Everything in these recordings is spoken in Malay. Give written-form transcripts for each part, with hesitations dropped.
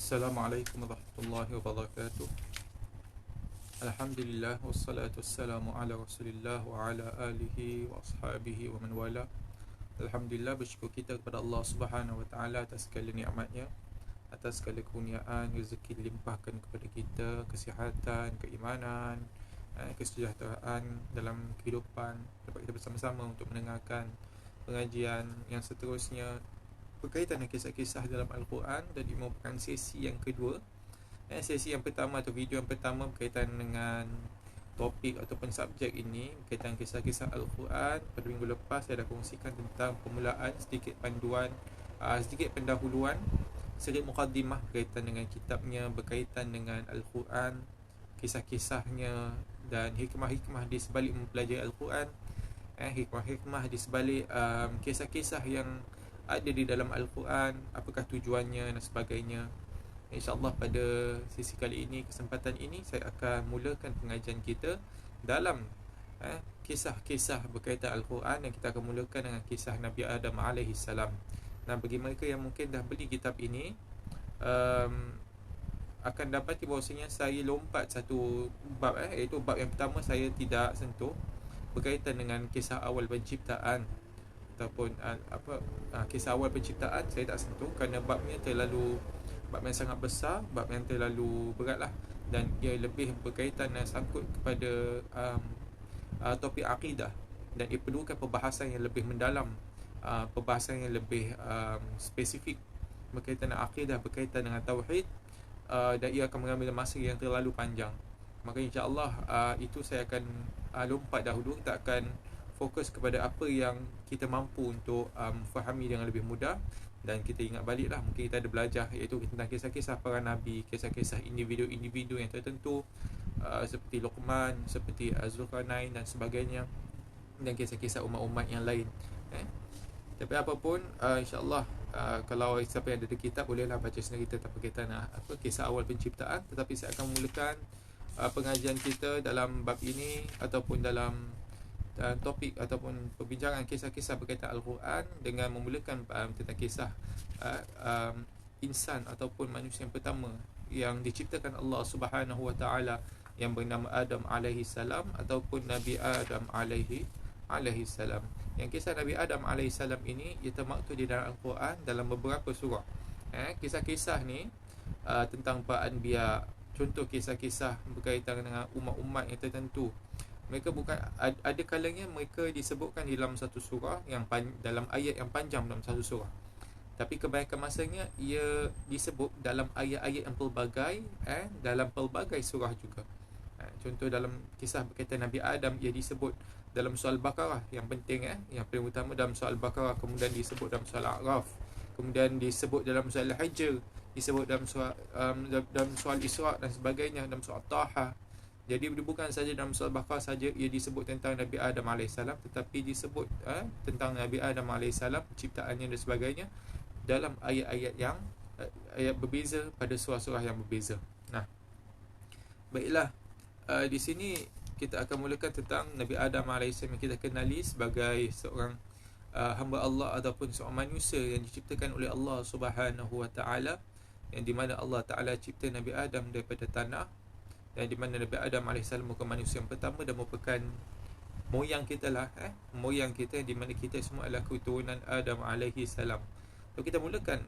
Assalamualaikum warahmatullahi wabarakatuh. Alhamdulillah wassalatu wassalamu ala Rasulillah wa ala alihi wa ashabihi wa man wala. Alhamdulillah, bersyukur kita kepada Allah Subhanahu wa taala atas segala nikmatnya, atas segala kurniaan, rezeki dilimpahkan kepada kita, kesihatan, keimanan, kesejahteraan dalam kehidupan. Dapat kita bersama-sama untuk mendengarkan pengajian yang seterusnya berkaitan dengan kisah-kisah dalam Al-Quran, dan ini merupakan sesi yang kedua. Sesi yang pertama atau video yang pertama berkaitan dengan topik ataupun subjek ini berkaitan kisah-kisah Al-Quran. Pada minggu lepas saya dah kongsikan tentang permulaan, sedikit panduan, sedikit pendahuluan, sedikit mukaddimah berkaitan dengan kitabnya, berkaitan dengan Al-Quran, kisah-kisahnya dan hikmah-hikmah di sebalik mempelajari Al-Quran, hikmah-hikmah di sebalik kisah-kisah yang ada di dalam Al-Quran, apakah tujuannya dan sebagainya. InsyaAllah pada sesi kali ini, kesempatan ini, saya akan mulakan pengajian kita dalam kisah-kisah berkaitan Al-Quran, dan kita akan mulakan dengan kisah Nabi Adam AS. Dan bagi mereka yang mungkin dah beli kitab ini, akan dapati bahawasanya saya lompat satu bab, iaitu bab yang pertama saya tidak sentuh, berkaitan dengan kisah awal penciptaan ataupun kisah awal penciptaan saya tak sentuh, kerana babnya terlalu, bab yang sangat besar, bab yang terlalu beratlah, dan ia lebih berkaitan dan sangkut kepada topik akidah, dan ia perlukan perbahasan yang lebih mendalam, perbahasan yang lebih spesifik berkaitan dengan akidah, berkaitan dengan tauhid, dan ia akan mengambil masa yang terlalu panjang. Maka insya-Allah itu saya akan lompat dahulu. Kita akan fokus kepada apa yang kita mampu untuk fahami dengan lebih mudah, dan kita ingat baliklah, mungkin kita ada belajar, iaitu tentang kisah-kisah para Nabi, kisah-kisah individu-individu yang tertentu, seperti Luqman, seperti Az-Zulkarnain dan sebagainya, dan kisah-kisah umat-umat yang lain. Tapi apapun, insyaAllah, kalau siapa yang ada di kitab, bolehlah baca sendiri tentang berkaitan kisah awal penciptaan. Tetapi saya akan memulakan pengajian kita dalam bab ini, ataupun dalam topik ataupun perbincangan kisah-kisah berkaitan Al-Quran, dengan memulakan tentang kisah insan ataupun manusia yang pertama yang diciptakan Allah Subhanahu wa taala, yang bernama Adam alaihi salam, ataupun Nabi Adam alaihi salam. Yang kisah Nabi Adam alaihi salam ini ia termaktub di dalam Al-Quran dalam beberapa surah. Kisah-kisah ni tentang para anbiya, contoh kisah-kisah berkaitan dengan umat-umat yang tertentu, mereka bukan, ada kalanya mereka disebutkan di dalam satu surah yang dalam ayat yang panjang dalam satu surah, tapi kebanyakan masanya ia disebut dalam ayat-ayat yang pelbagai, dalam pelbagai surah juga. Contoh dalam kisah berkaitan Nabi Adam, ia disebut dalam surah Al-Baqarah, yang penting, yang paling utama dalam surah Al-Baqarah, kemudian disebut dalam surah Al-A'raf, kemudian disebut dalam surah Al-Hijr, disebut dalam surah Al-Isra dan sebagainya, dalam surah Taha. Jadi bukan saja dalam surah Al-Baqarah saja ia disebut tentang Nabi Adam AS, tetapi disebut tentang Nabi Adam AS, penciptaannya dan sebagainya, dalam ayat-ayat yang ayat berbeza pada surah-surah yang berbeza. Nah, baiklah, di sini kita akan mulakan tentang Nabi Adam AS yang kita kenali sebagai seorang hamba Allah ataupun seorang manusia yang diciptakan oleh Allah Subhanahu wa taala, yang di mana Allah Taala cipta Nabi Adam daripada tanah, dan di mana Nabi Adam AS merupakan manusia yang pertama dan merupakan moyang kita lah, moyang kita, di mana kita semua adalah keturunan Adam AS. So kita mulakan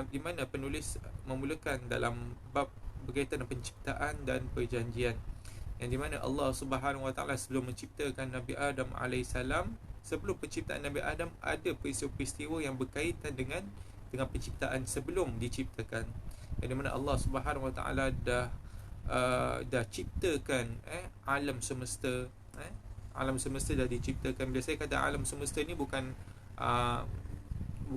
di mana penulis memulakan dalam bab berkaitan dengan penciptaan dan perjanjian, yang di mana Allah Subhanahu wa taala sebelum menciptakan Nabi Adam AS, sebelum penciptaan Nabi Adam, ada peristiwa-peristiwa yang berkaitan dengan penciptaan sebelum diciptakan, yang di mana Allah Subhanahu wa taala dah ciptakan alam semesta. Alam semesta dah diciptakan. Bila saya kata alam semesta ni bukan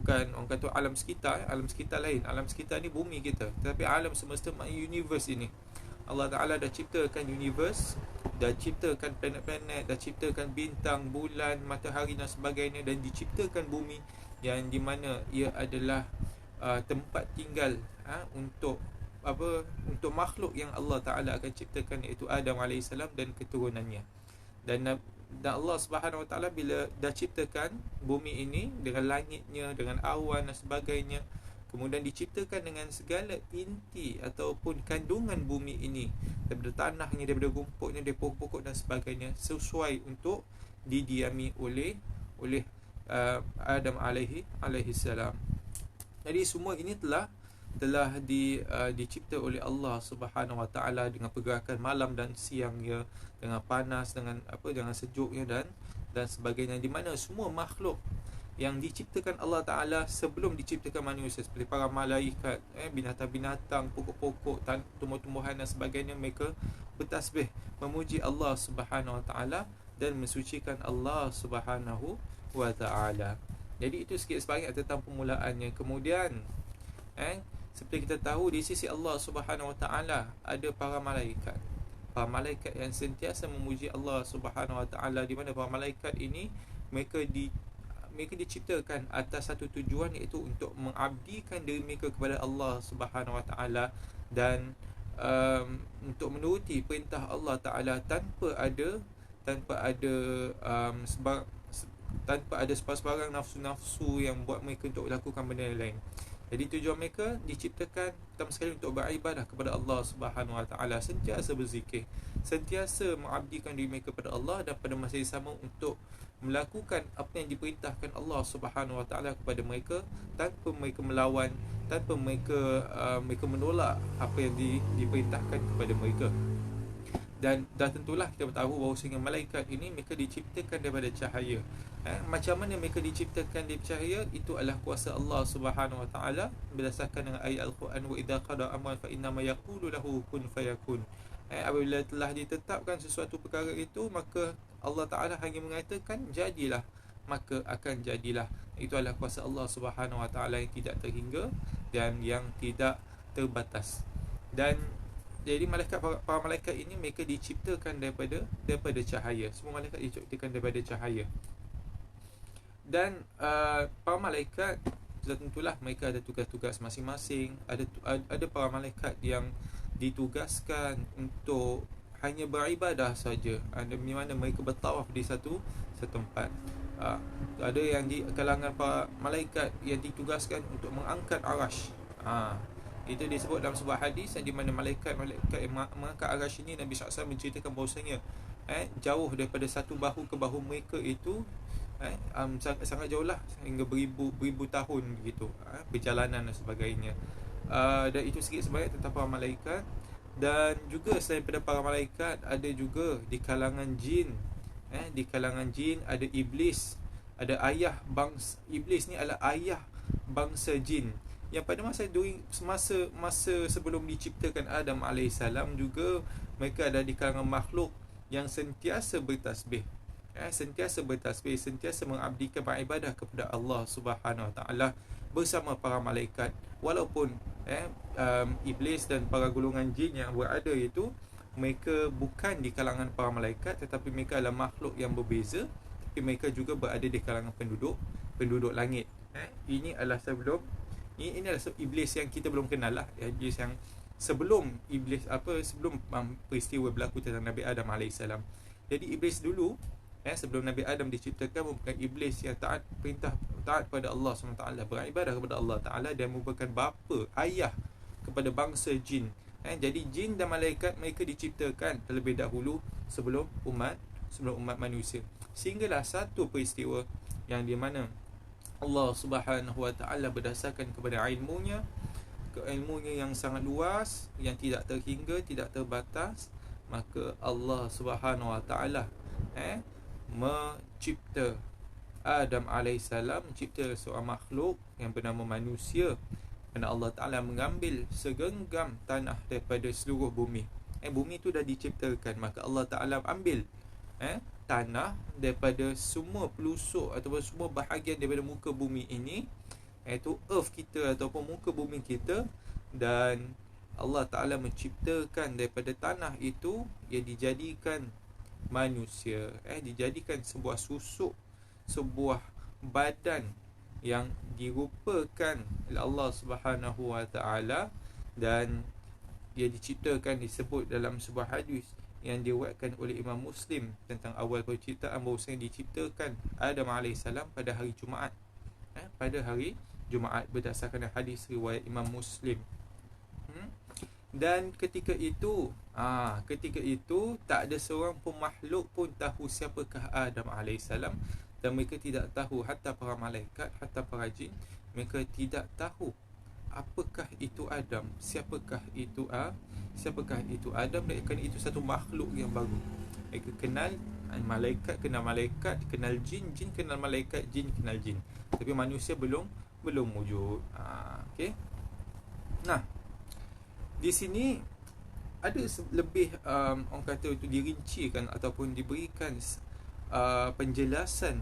orang kata alam sekitar. Alam sekitar lain, alam sekitar ni bumi kita, tetapi alam semesta maknanya universe ini. Allah Ta'ala dah ciptakan universe, dah ciptakan planet-planet, dah ciptakan bintang, bulan, matahari dan sebagainya, dan diciptakan bumi, yang di mana ia adalah tempat tinggal untuk makhluk yang Allah Ta'ala akan ciptakan, iaitu Adam AS dan keturunannya. Dan Allah Subhanahu Wa Ta'ala bila dah ciptakan bumi ini dengan langitnya, dengan awan dan sebagainya, kemudian diciptakan dengan segala inti ataupun kandungan bumi ini, daripada tanahnya, daripada rumputnya, daripada pokok dan sebagainya, sesuai untuk didiami oleh Adam alaihi salam. Jadi semua ini telah dicipta oleh Allah Subhanahu Wa Taala dengan pergerakan malam dan siangnya, dengan panas, dengan sejuknya dan sebagainya, di mana semua makhluk yang diciptakan Allah Ta'ala sebelum diciptakan manusia, seperti para malaikat, binatang-binatang, pokok-pokok, tumbuh-tumbuhan dan sebagainya, mereka bertasbih memuji Allah Subhanahu Wa Ta'ala dan mensucikan Allah Subhanahu Wa Ta'ala. Jadi itu sikit sebanyak tentang permulaannya. Kemudian seperti kita tahu, di sisi Allah Subhanahu Wa Ta'ala ada para malaikat. Para malaikat yang sentiasa memuji Allah Subhanahu Wa Ta'ala, di mana para malaikat ini mereka diciptakan atas satu tujuan, iaitu untuk mengabdikan diri mereka kepada Allah Subhanahu Wa Taala dan untuk menuruti perintah Allah Taala tanpa ada sebarang nafsu-nafsu yang buat mereka untuk lakukan benda lain. Jadi tujuan mereka diciptakan pertama sekali untuk beribadah kepada Allah Subhanahu Wa Taala, sentiasa berzikir, sentiasa mengabdikan diri mereka kepada Allah, dan pada masa yang sama untuk melakukan apa yang diperintahkan Allah Subhanahu Wa Taala kepada mereka, tanpa mereka melawan, tanpa mereka menolak apa yang diperintahkan kepada mereka. Dan dah tentulah kita tahu bahawa sehingga malaikat ini mereka diciptakan daripada cahaya. Macam mana mereka diciptakan dari cahaya? Itu adalah kuasa Allah Subhanahu Wa Taala, berdasarkan dengan ayat Al-Quran, wa idza qada amran fa innama yaqulu lahu kun fayakun. Apabila telah ditetapkan sesuatu perkara itu, maka Allah Ta'ala hanya mengatakan jadilah, maka akan jadilah. Itu adalah kuasa Allah Subhanahu Wa Ta'ala yang tidak terhingga dan yang tidak terbatas. Dan jadi para malaikat ini mereka diciptakan daripada cahaya. Semua malaikat diciptakan daripada cahaya. Dan para malaikat tentulah mereka ada tugas-tugas masing-masing. Ada para malaikat yang ditugaskan untuk hanya beribadah saja, di mana mereka bertawaf di satu tempat. Ada yang di kalangan para malaikat yang ditugaskan untuk mengangkat arash. Itu disebut dalam sebuah hadis, di mana malaikat yang mengangkat arash ini, Nabi SAW menceritakan bahawasanya jauh daripada satu bahu ke bahu mereka itu sangat jauh lah, hingga beribu tahun begitu, perjalanan dan sebagainya. Dan itu sikit sebanyak tentang para malaikat. Dan juga selain daripada para malaikat, ada juga di kalangan jin. Di kalangan jin ada iblis. Ada ayah bangsa iblis ni adalah ayah bangsa jin, yang pada masa sebelum diciptakan Adam AS juga mereka ada di kalangan makhluk yang sentiasa bertasbih, sentiasa mengabdikan beribadah kepada Allah Subhanahu Wa Taala bersama para malaikat. Walaupun iblis dan para golongan jin yang berada itu, mereka bukan di kalangan para malaikat, tetapi mereka adalah makhluk yang berbeza, tapi mereka juga berada di kalangan penduduk langit. Ini adalah sebelum iblis yang kita belum kenal lah, iblis yang sebelum peristiwa berlaku tentang Nabi Adam AS. Jadi iblis dulu, sebelum Nabi Adam diciptakan, merupakan iblis yang taat pada Allah SWT, beribadah kepada Allah Ta'ala, dan merupakan bapa, ayah kepada bangsa jin. Jadi jin dan malaikat mereka diciptakan terlebih dahulu sebelum umat manusia. Sehinggalah satu peristiwa yang di mana Allah Subhanahu Wa Taala berdasarkan kepada ilmunya yang sangat luas, yang tidak terhingga, tidak terbatas, maka Allah Subhanahu Wa Taala mencipta Adam AS, mencipta seorang makhluk yang bernama manusia. Kerana Allah Ta'ala mengambil segenggam tanah daripada seluruh bumi. Bumi itu dah diciptakan, maka Allah Ta'ala ambil tanah daripada semua pelusuk ataupun semua bahagian daripada muka bumi ini, iaitu earth kita ataupun muka bumi kita, dan Allah Ta'ala menciptakan daripada tanah itu yang dijadikan manusia, dijadikan sebuah susuk, sebuah badan yang dirupakan oleh Allah Subhanahu Wa Taala, dan dia diciptakan, disebut dalam sebuah hadis yang diriwayatkan oleh Imam Muslim tentang awal penciptaan, bahawasanya diciptakan Adam AS pada hari Jumaat. Pada hari Jumaat berdasarkan hadis riwayat Imam Muslim. Dan ketika itu tak ada seorang pun makhluk pun tahu siapakah Adam alaihissalam, dan mereka tidak tahu, hatta para malaikat, hatta para jin, mereka tidak tahu apakah itu Adam, siapakah itu Adam. Dan kerana itu satu makhluk yang baru. Mereka kenal malaikat, kenal malaikat, kenal jin, jin kenal malaikat, jin kenal jin. Tapi manusia belum wujud. Okey. Nah, di sini ada lebih orang kata itu dirincikan ataupun diberikan penjelasan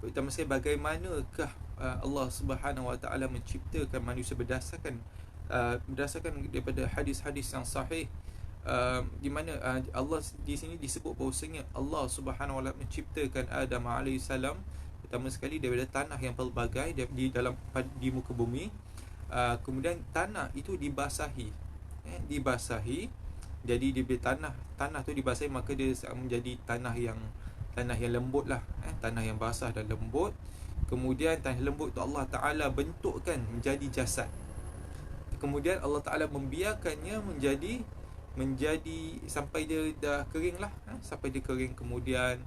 pertama sekali bagaimanakah Allah Subhanahu Wa Taala menciptakan manusia berdasarkan daripada hadis-hadis yang sahih, di mana Allah di sini disebut bahawasanya Allah Subhanahu Wa Taala menciptakan Adam alaihissalam pertama sekali daripada tanah yang pelbagai di muka bumi. Kemudian tanah itu dibasahi, jadi daripada tanah tu dibasahi, maka dia menjadi tanah yang lembut lah, tanah yang basah dan lembut. Kemudian tanah lembut tu Allah Ta'ala bentukkan menjadi jasad. Kemudian Allah Ta'ala membiarkannya menjadi sampai dia dah kering lah, sampai dia kering. Kemudian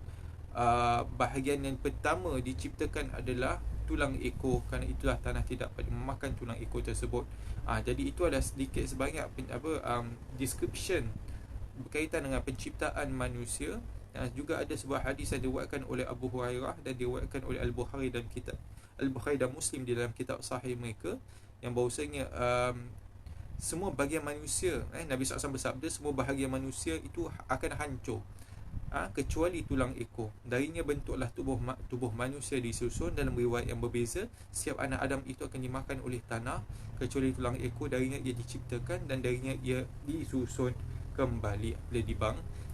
bahagian yang pertama diciptakan adalah tulang ekor, kerana itulah tanah tidak memakan tulang ekor tersebut. Jadi itu ada sedikit sebanyak description berkaitan dengan penciptaan manusia. Juga ada sebuah hadis yang diriwayatkan oleh Abu Hurairah dan diriwayatkan oleh Al-Bukhari dan Al-Bukhari dan Muslim di dalam kitab sahih mereka, yang bahawasanya semua bahagian manusia, Nabi SAW bersabda, semua bahagian manusia itu akan hancur kecuali tulang ekor. Darinya bentuklah tubuh manusia disusun. Dalam riwayat yang berbeza, setiap anak Adam itu akan dimakan oleh tanah kecuali tulang ekor. Darinya ia diciptakan dan darinya ia disusun kembali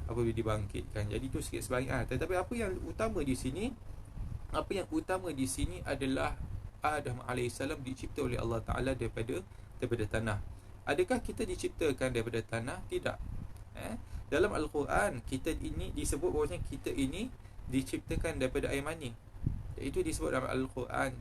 apabila dibangkitkan. Jadi itu sikit sebanyak. Tetapi apa yang utama di sini adalah Adam alaihissalam dicipta oleh Allah Ta'ala daripada tanah. Adakah kita diciptakan daripada tanah? Tidak. Dalam Al-Quran kita ini disebut bahawa kita ini diciptakan daripada air mani. Itu disebut dalam Al-Quran.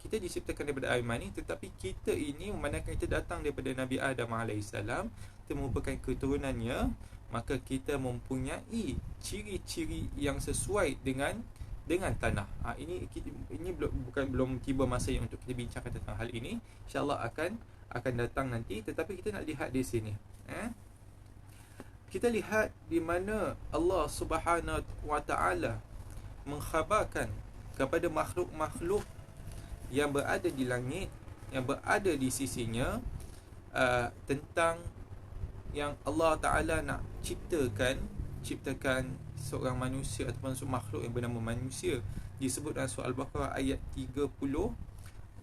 Kita diciptakan daripada air mani, tetapi kita ini memandangkan kita datang daripada Nabi Adam AS, kita merupakan keturunannya, maka kita mempunyai ciri-ciri yang sesuai dengan tanah. Ini belum tiba masa yang untuk kita bincangkan tentang hal ini. InsyaAllah akan datang nanti. Tetapi kita nak lihat di sini, kita lihat di mana Allah Subhanahu Wa Taala mengkhabarkan kepada makhluk-makhluk yang berada di langit, yang berada di sisinya, tentang yang Allah Ta'ala nak ciptakan seorang manusia ataupun seorang makhluk yang bernama manusia. Disebut dalam surah Al-Baqarah ayat 30,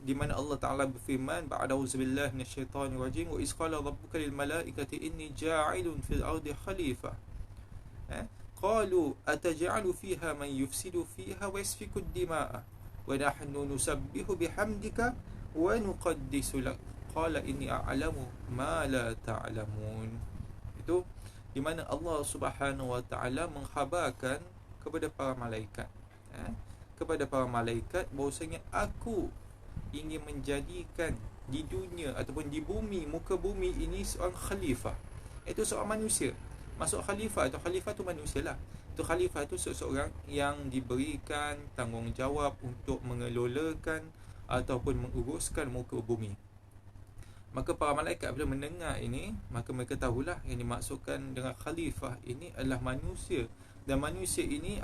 di mana Allah Ta'ala berfirman, ba'da'udzu billahi minasyaitonir rajim, wa iz qala rabbuka lil malaikati inni ja'ilun fil ardi khalifah. Qalu ataj'alu fiha man yufsidu fiha wa yasfiku ad-dima'a wa nahnu nusabbihu bihamdika wa nuqaddisu lak qala inni a'lamu ma la ta'lamun. Itu di mana Allah Subhanahu Wa Taala mengkhabarkan kepada para malaikat, bahwasanya aku ingin menjadikan di dunia ataupun di bumi, muka bumi ini seorang khalifah, iaitu seorang manusia. Masuk khalifah tu manusia lah. Itu khalifah tu seseorang yang diberikan tanggungjawab untuk mengelolakan ataupun menguruskan muka bumi. Maka para malaikat bila mendengar ini, maka mereka tahulah yang dimaksudkan dengan khalifah ini adalah manusia. Dan manusia ini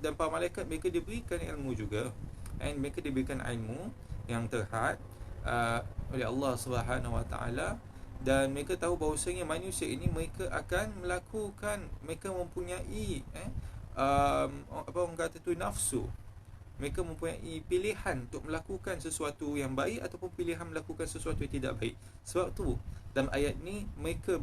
dan para malaikat mereka diberikan ilmu juga, dan mereka diberikan ilmu yang terhad oleh Allah Subhanahu Wa Taala. Dan mereka tahu bahawasanya manusia ini mereka akan melakukan, mereka mempunyai orang kata tu nafsu. Mereka mempunyai pilihan untuk melakukan sesuatu yang baik ataupun pilihan melakukan sesuatu yang tidak baik. Sebab tu dalam ayat ni mereka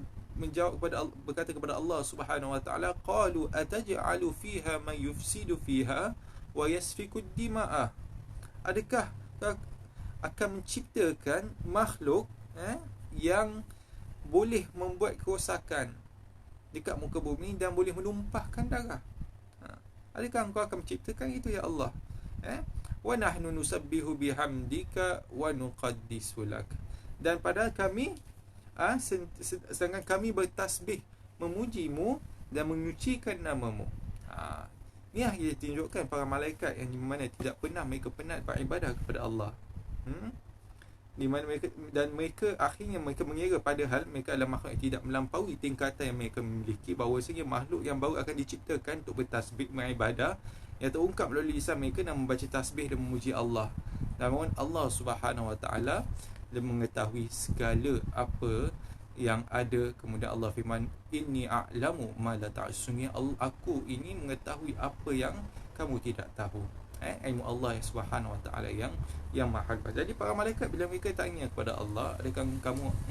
berkata kepada Allah Subhanahu Wa Taala, qalu ataj'alu fiha man yufsidu fiha wa yasfiku ad-dima'a. Adakah akan menciptakan makhluk yang boleh membuat kerosakan dekat muka bumi dan boleh menumpahkan darah? Adakah engkau akan menciptakan itu, ya Allah? wa nahnu nusabbihu bihamdika wa nuqaddisu lak. Dan padahal kami sedangkan kami bertasbih memujimu dan menyucikan namamu. Ni yang ditunjukkan para malaikat yang di mana tidak pernah mereka penat beribadah kepada Allah. Di mana mereka akhirnya mereka mengira padahal mereka adalah makhluk yang tidak melampaui tingkatan yang mereka memiliki, bahawasanya makhluk yang baru akan diciptakan untuk bertasbih beribadah, yang terungkap melalui lisan mereka dan membaca tasbih dan memuji Allah. Namun Allah Subhanahu Wa Taala dia mengetahui segala apa yang ada. Kemudian Allah firman, inni a'lamu ma la ta'lamun. Aku ini mengetahui apa yang kamu tidak tahu. Ilmu Allah Subhanahu Wa Taala yang maha kuasa. Jadi para malaikat bila mereka tanya kepada Allah, adakah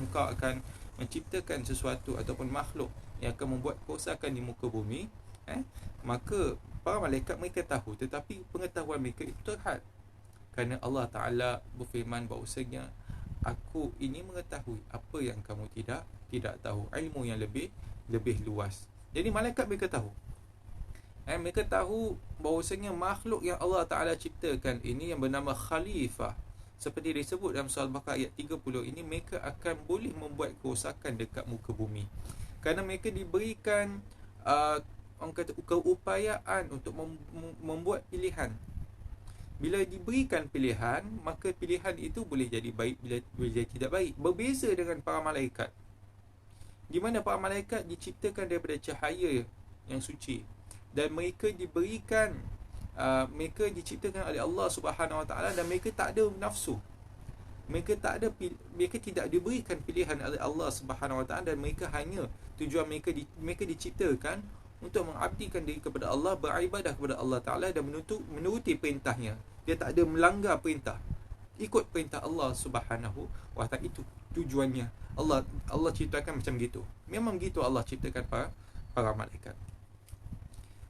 engkau akan menciptakan sesuatu ataupun makhluk yang akan membuat kerosakan di muka bumi, maka para malaikat mereka tahu, tetapi pengetahuan mereka itu terhad. Kerana Allah Taala berfirman bahawasanya aku ini mengetahui apa yang kamu tidak tahu, ilmu yang lebih luas. Jadi malaikat mereka tahu. Mereka tahu bahawasanya makhluk yang Allah Ta'ala ciptakan ini yang bernama Khalifah, seperti disebut dalam surah Al-Baqarah ayat 30 ini, mereka akan boleh membuat kerosakan dekat muka bumi. Kerana mereka diberikan orang kata keupayaan untuk membuat pilihan. Bila diberikan pilihan, maka pilihan itu boleh jadi baik, boleh jadi tidak baik. Berbeza dengan para malaikat, di mana para malaikat diciptakan daripada cahaya yang suci, dan mereka diberikan mereka diciptakan oleh Allah Subhanahu Wa Taala, dan mereka tak ada nafsu. Mereka tidak diberikan pilihan oleh Allah Subhanahu Wa Taala, dan mereka hanya tujuan mereka diciptakan untuk mengabdikan diri kepada Allah, beribadah kepada Allah Taala dan menuruti perintahnya. Dia tak ada melanggar perintah, ikut perintah Allah Subhanahu Wa Taala. Itu tujuannya. Allah ciptakan macam gitu. Memang gitu Allah ciptakan para malaikat.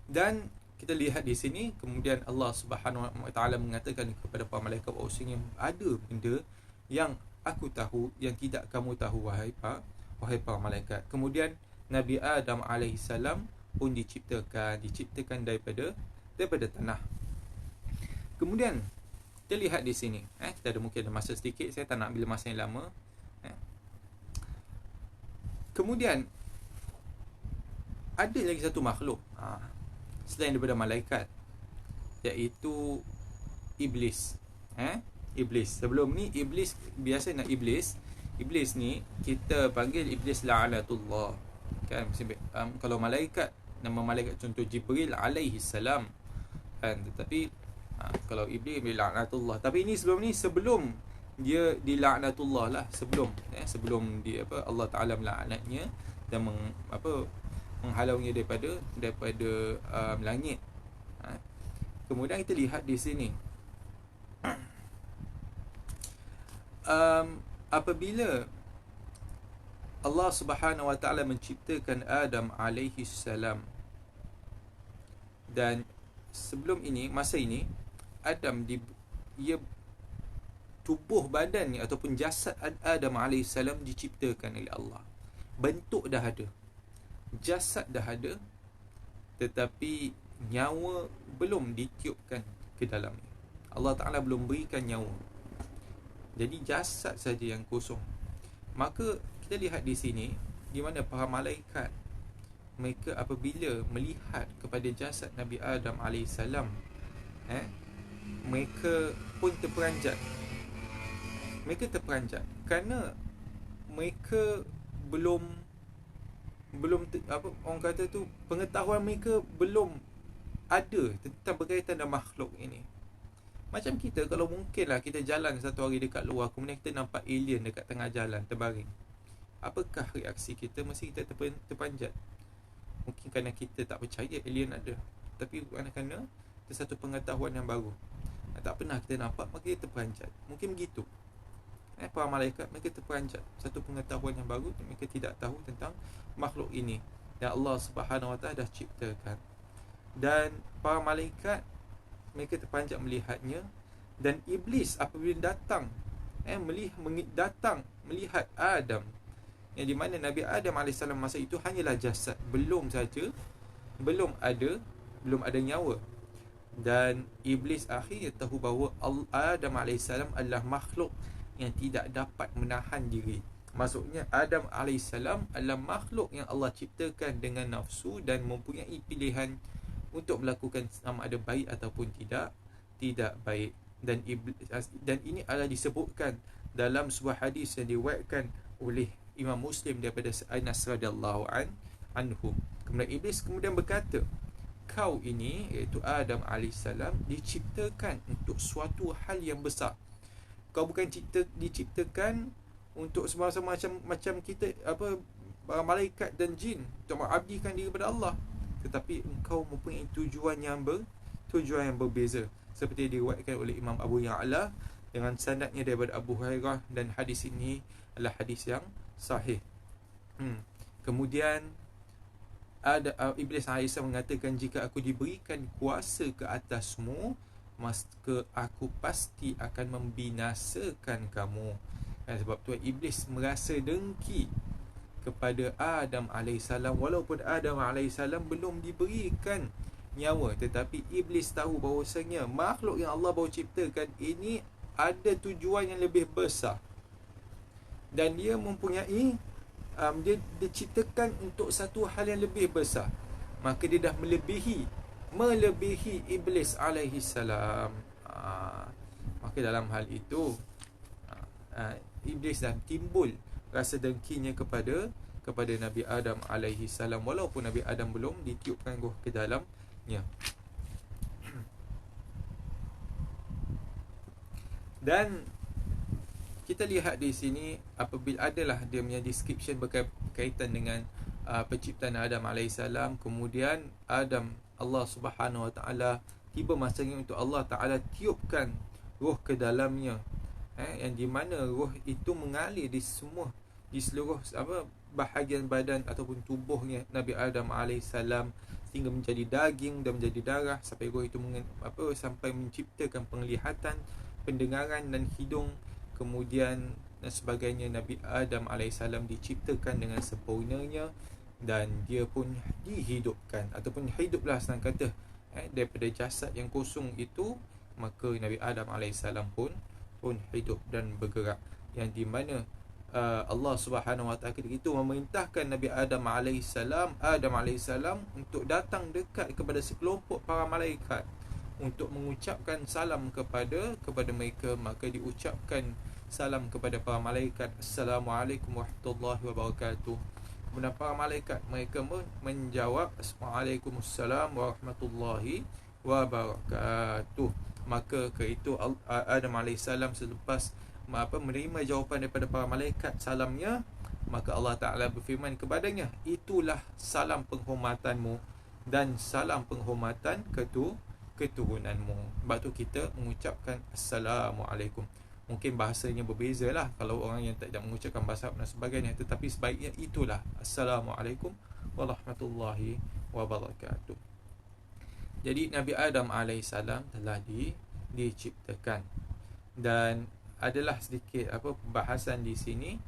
Dan kita lihat di sini, kemudian Allah Subhanahu Wa Taala mengatakan kepada para malaikat bahawasanya ada benda yang aku tahu yang tidak kamu tahu, wahai para malaikat. Kemudian Nabi Adam alaihissalam pun diciptakan daripada tanah. Kemudian kita lihat di sini, kita ada mungkin ada masa sedikit, saya tak nak ambil masa yang lama. Kemudian ada lagi satu makhluk selain daripada malaikat, iaitu iblis. Iblis. Sebelum ni iblis biasa nak iblis ni kita panggil iblis la'natullah, kan? Kalau malaikat, nama malaikat contoh Jibril alaihi salam, kan? Tetapi kalau iblis la'natullah. Tapi ini sebelum dia dilaknatullah lah, sebelum dia Allah Taala melaknatnya dan menghalaunya daripada langit. Kemudian kita lihat di sini, apabila Allah Subhanahu Wa Taala menciptakan Adam alaihi salam, dan sebelum ini, masa ini Adam tubuh badannya ataupun jasad Adam alaihi salam diciptakan oleh Allah. Bentuk dah ada, jasad dah ada, tetapi nyawa belum ditiupkan ke dalamnya. Allah Ta'ala belum berikan nyawa. Jadi jasad saja yang kosong. Maka kita lihat di sini, di mana para malaikat mereka apabila melihat kepada jasad Nabi Adam AS, mereka pun terperanjat. Kerana mereka belum orang kata tu, pengetahuan mereka belum ada tentang berkaitan dengan makhluk ini. Macam kita, kalau mungkinlah kita jalan satu hari dekat luar, kemudian kita nampak alien dekat tengah jalan terbaring, apakah reaksi kita? Mesti kita terpanjat. Mungkin kerana kita tak percaya alien ada, tapi kerana ada satu pengetahuan yang baru, tak pernah kita nampak, maka kita terpanjat. Mungkin begitu. Para malaikat mereka terperanjat, satu pengetahuan yang baru, mereka tidak tahu tentang makhluk ini yang Allah Subhanahu Wa Taala dah ciptakan. Dan para malaikat mereka terpanjat melihatnya. Dan iblis apabila datang melihat Adam, yang di mana Nabi Adam AS masa itu hanyalah jasad, belum ada nyawa. Dan Iblis akhirnya tahu bahawa Adam AS adalah makhluk yang tidak dapat menahan diri. Maksudnya Adam AS adalah makhluk yang Allah ciptakan dengan nafsu dan mempunyai pilihan untuk melakukan sama ada baik ataupun tidak baik. Dan ini adalah disebutkan dalam sebuah hadis yang diriwayatkan oleh Imam Muslim daripada Anas radhiyallahu anhu. Kemudian Iblis kemudian berkata, kau ini, iaitu Adam AS, diciptakan untuk suatu hal yang besar. Kau bukan diciptakan untuk semacam macam kita, para malaikat dan jin, untuk mengabdikan diri kepada Allah. Tetapi engkau mempunyai tujuan yang berbeza, seperti diriwayatkan oleh Imam Abu Ya'la dengan sanadnya daripada Abu Hurairah, dan hadis ini adalah hadis yang sahih. Kemudian Iblis AS mengatakan, jika aku diberikan kuasa ke atasmu, maka aku pasti akan membinasakan kamu. Sebab tu Iblis merasa dengki kepada Adam AS, walaupun Adam AS belum diberikan nyawa. Tetapi Iblis tahu bahawasanya makhluk yang Allah baru ciptakan ini ada tujuan yang lebih besar, dan dia mempunyai dia diciptakan untuk satu hal yang lebih besar. Maka dia dah melebihi Iblis alaihi salam. Maka dalam hal itu Iblis dah timbul rasa dengkinya kepada Nabi Adam alaihi salam, walaupun Nabi Adam belum ditiupkan roh ke dalamnya. Dan kita lihat di sini, apabila adalah dia punya description berkaitan dengan penciptaan Adam AS. Kemudian Adam, Allah Subhanahu Wa Taala, tiba masanya untuk Allah Taala tiupkan roh ke dalamnya, yang di mana roh itu mengalir di seluruh bahagian badan ataupun tubuhnya Nabi Adam AS, sehingga menjadi daging dan menjadi darah, sampai roh itu sampai menciptakan penglihatan, pendengaran dan hidung. Kemudian dan sebagainya. Nabi Adam AS diciptakan dengan sempurnanya, dan dia pun dihidupkan, ataupun hiduplah senang kata, daripada jasad yang kosong itu. Maka Nabi Adam AS pun hidup dan bergerak, yang di mana Allah Subhanahu Wa Taala ketika itu memerintahkan Nabi Adam AS untuk datang dekat kepada sekelompok para malaikat untuk mengucapkan salam kepada mereka. Maka diucapkan salam kepada para malaikat, Assalamualaikum warahmatullahi wabarakatuh. Kemudian para malaikat mereka menjawab, Waalaikumsalam warahmatullahi wabarakatuh. Maka itu Adam AS selepas menerima jawapan daripada para malaikat salamnya, maka Allah Ta'ala berfirman kepadanya, itulah salam penghormatanmu dan salam penghormatan keturunanmu. Sebab tu kita mengucapkan Assalamualaikum. Mungkin bahasanya berbeza lah kalau orang yang tidak mengucapkan bahasa Arab dan sebagainya, tetapi sebaiknya itulah Assalamualaikum warahmatullahi wabarakatuh. Jadi Nabi Adam AS telah diciptakan, dan adalah sedikit pembahasan di sini,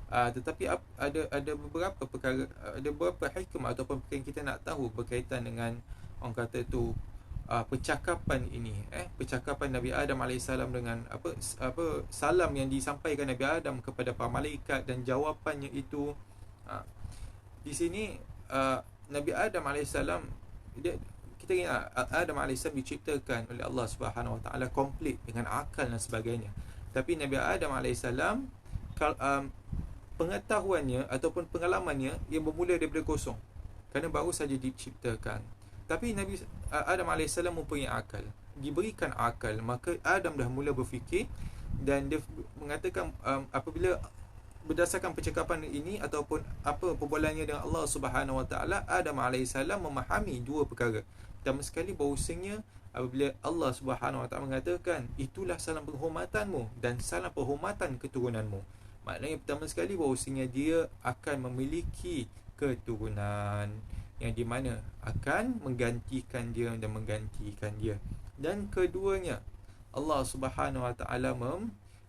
tetapi ada beberapa perkara, ada beberapa hikmah ataupun perkara yang kita nak tahu berkaitan dengan orang kata tu percakapan ini, percakapan Nabi Adam AS dengan salam yang disampaikan Nabi Adam kepada para malaikat dan jawapannya itu. Di sini Nabi Adam AS, kita ingat Adam AS diciptakan oleh Allah Subhanahu Wa Taala komplit dengan akal dan sebagainya. Tapi Nabi Adam AS pengetahuannya ataupun pengalamannya yang bermula daripada kosong, kerana baru saja diciptakan. Tapi Nabi Adam AS mempunyai akal, diberikan akal. Maka Adam dah mula berfikir, dan dia mengatakan apabila berdasarkan percakapan ini ataupun apa perbualannya dengan Allah Subhanahu Wa Taala, Adam AS memahami dua perkara. Pertama sekali bahawasanya apabila Allah Subhanahu Wa Taala mengatakan itulah salam penghormatanmu dan salam penghormatan keturunanmu, maknanya pertama sekali bahawasanya dia akan memiliki keturunan yang di mana akan menggantikan dia dan menggantikan dia. Dan keduanya, Allah Subhanahu Wa Taala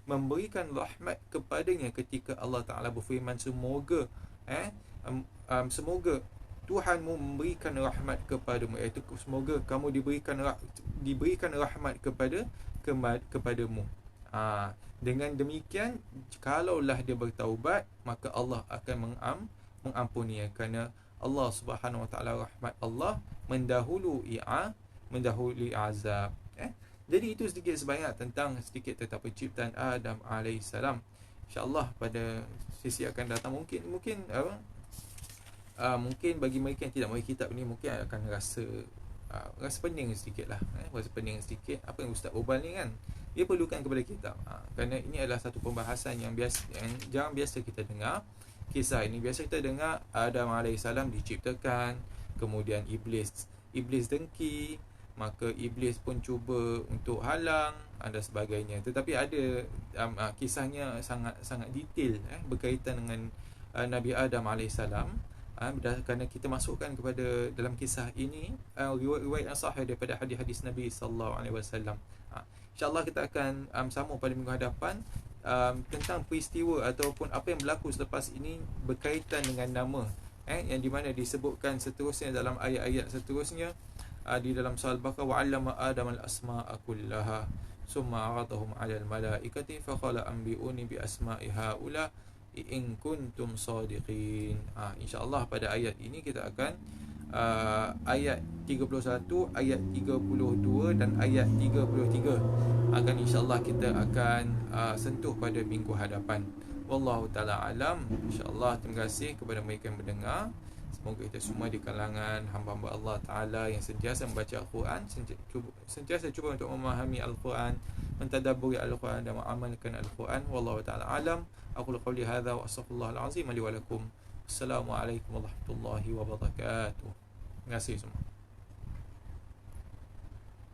memberikan rahmat kepadanya ketika Allah Taala berfirman, semoga Tuhanmu memberikan rahmat kepadamu, iaitu semoga kamu diberikan rahmat kepadamu. Dengan demikian, kalaulah dia bertaubat, maka Allah akan mengampuni, kerana Allah Subhanahu Wa Taala, rahmat Allah mendahului azab. Jadi itu sedikit sebanyak tentang tentang penciptaan Adam alaihissalam. InsyaAllah pada sesi akan datang mungkin bagi mereka yang tidak membaca kitab ni, mungkin akan rasa pening sedikit lah, rasa pening sedikit. Apa yang Ustaz berbual ni kan, dia perlukan kepada kitab, kerana ini adalah satu pembahasan yang jarang biasa kita dengar. Kisah ini biasa kita dengar Adam alaihissalam diciptakan, kemudian Iblis dengki, maka Iblis pun cuba untuk halang dan sebagainya. Tetapi ada kisahnya sangat detail berkaitan dengan Nabi Adam alaihissalam. Kerana kita masukkan kepada dalam kisah ini riwayat yang sahih daripada hadis-hadis Nabi sallallahu alaihi wasallam. InsyaAllah kita akan sambung pada minggu hadapan tentang peristiwa ataupun apa yang berlaku selepas ini berkaitan dengan nama, yang di mana disebutkan seterusnya dalam ayat-ayat seterusnya di dalam surah Al-Baqarah, wa 'allama Adam al-asma'a kullaha summa 'aradahum 'alal malaikati faqala anbi'uni bi asma'i haula in kuntum sadiqin. InsyaAllah pada ayat ini kita akan ayat 31, ayat 32 dan ayat 33 akan insyaAllah kita akan sentuh pada minggu hadapan. Wallahu ta'ala alam. InsyaAllah terima kasih kepada mereka yang mendengar. Semoga kita semua di kalangan hamba-hamba Allah Ta'ala yang sentiasa membaca Al-Quran, sentiasa cuba untuk memahami Al-Quran, mentadabburi Al-Quran dan mengamalkan Al-Quran. Wallahu ta'ala alam. Aku qawli hadza wa astaghfirullahal azim li wa lakum. Assalamualaikum warahmatullahi wabarakatuh. Terima kasih semua.